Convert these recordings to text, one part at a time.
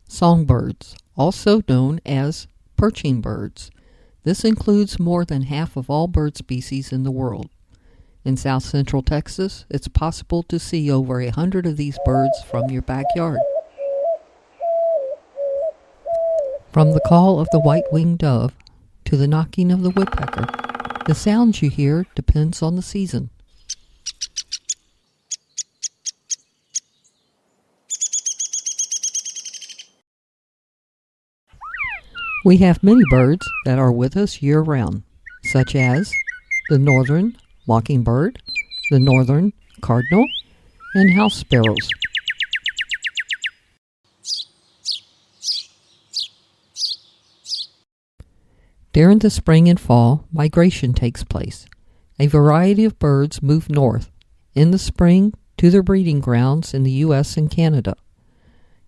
Songbirds, also known as perching birds. This includes more than half of all bird species in the world. In south central Texas, it's possible to see over 100 of these birds from your backyard. From the call of the white-winged dove to the knocking of the woodpecker, the sound you hear depends on the season. We have many birds that are with us year-round, such as the northern mockingbird, the northern cardinal, and house sparrows. During the spring and fall, migration takes place. A variety of birds move north in the spring to their breeding grounds in the U.S. and Canada.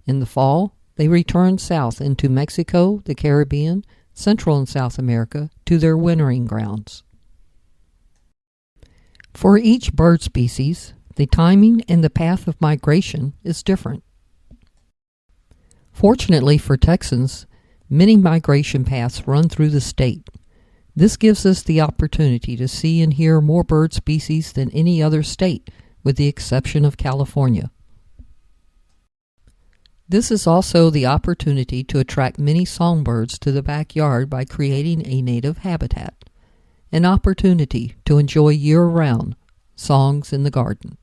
In the fall, they return south into Mexico, the Caribbean, Central and South America to their wintering grounds. For each bird species, the timing and the path of migration is different. Fortunately for Texans, many migration paths run through the state. This gives us the opportunity to see and hear more bird species than any other state, with the exception of California. This is also the opportunity to attract many songbirds to the backyard by creating a native habitat, an opportunity to enjoy year-round songs in the garden.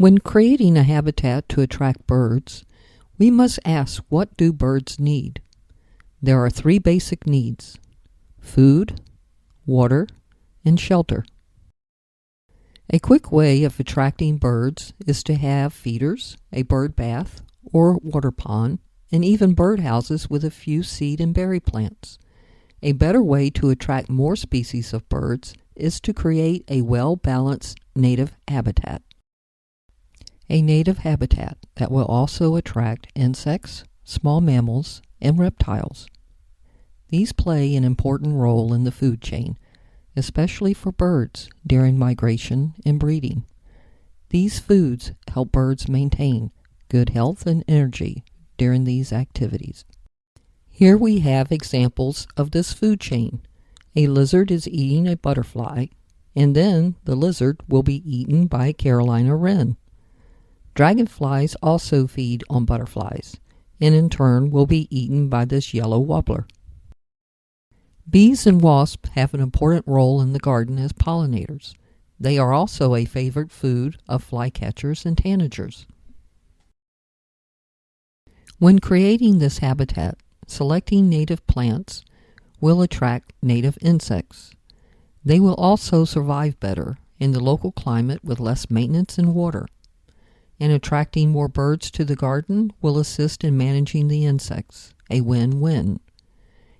When creating a habitat to attract birds, we must ask, what do birds need? There are 3 basic needs: food, water, and shelter. A quick way of attracting birds is to have feeders, a bird bath or water pond, and even birdhouses with a few seed and berry plants. A better way to attract more species of birds is to create a well-balanced native habitat. A native habitat that will also attract insects, small mammals, and reptiles. These play an important role in the food chain, especially for birds during migration and breeding. These foods help birds maintain good health and energy during these activities. Here we have examples of this food chain. A lizard is eating a butterfly, and then the lizard will be eaten by a Carolina wren. Dragonflies also feed on butterflies, and in turn will be eaten by this yellow warbler. Bees and wasps have an important role in the garden as pollinators. They are also a favorite food of flycatchers and tanagers. When creating this habitat, selecting native plants will attract native insects. They will also survive better in the local climate with less maintenance and water. And attracting more birds to the garden will assist in managing the insects, a win-win.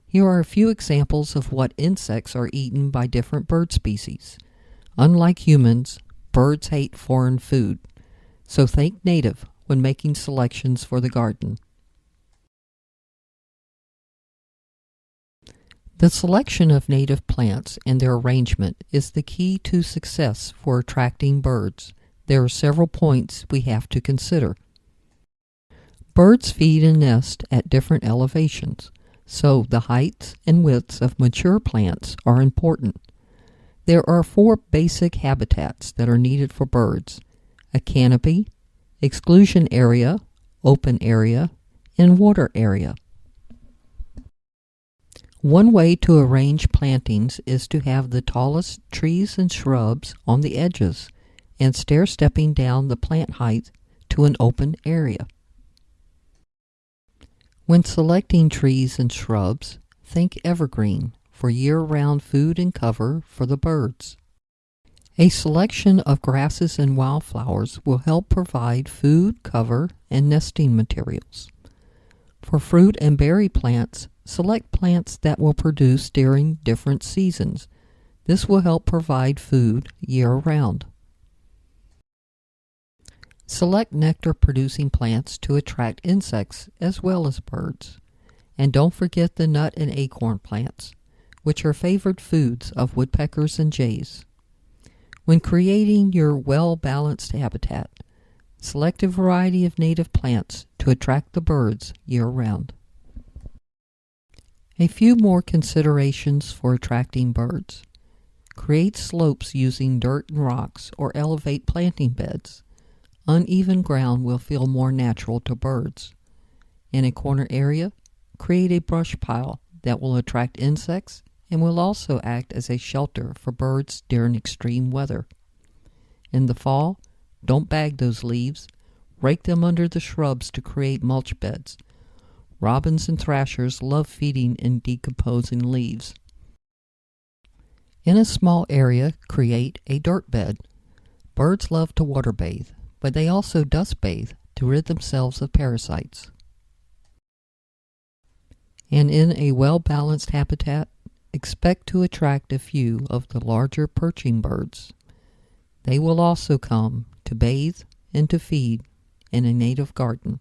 Here are a few examples of what insects are eaten by different bird species. Unlike humans, birds hate foreign food, so think native when making selections for the garden. The selection of native plants and their arrangement is the key to success for attracting birds. There are several points we have to consider. Birds feed and nest at different elevations, so the heights and widths of mature plants are important. There are 4 basic habitats that are needed for birds: a canopy, exclusion area, open area, and water area. One way to arrange plantings is to have the tallest trees and shrubs on the edges and stair-stepping down the plant height to an open area. When selecting trees and shrubs, think evergreen for year-round food and cover for the birds. A selection of grasses and wildflowers will help provide food, cover, and nesting materials. For fruit and berry plants, select plants that will produce during different seasons. This will help provide food year-round. Select nectar-producing plants to attract insects as well as birds. And don't forget the nut and acorn plants, which are favored foods of woodpeckers and jays. When creating your well-balanced habitat, select a variety of native plants to attract the birds year-round. A few more considerations for attracting birds. Create slopes using dirt and rocks or elevate planting beds. Uneven ground will feel more natural to birds. In a corner area, create a brush pile that will attract insects and will also act as a shelter for birds during extreme weather. In the fall, don't bag those leaves. Rake them under the shrubs to create mulch beds. Robins and thrashers love feeding in decomposing leaves. In a small area, create a dirt bed. Birds love to water bathe, but they also dust bathe to rid themselves of parasites. And in a well-balanced habitat, expect to attract a few of the larger perching birds. They will also come to bathe and to feed in a native garden.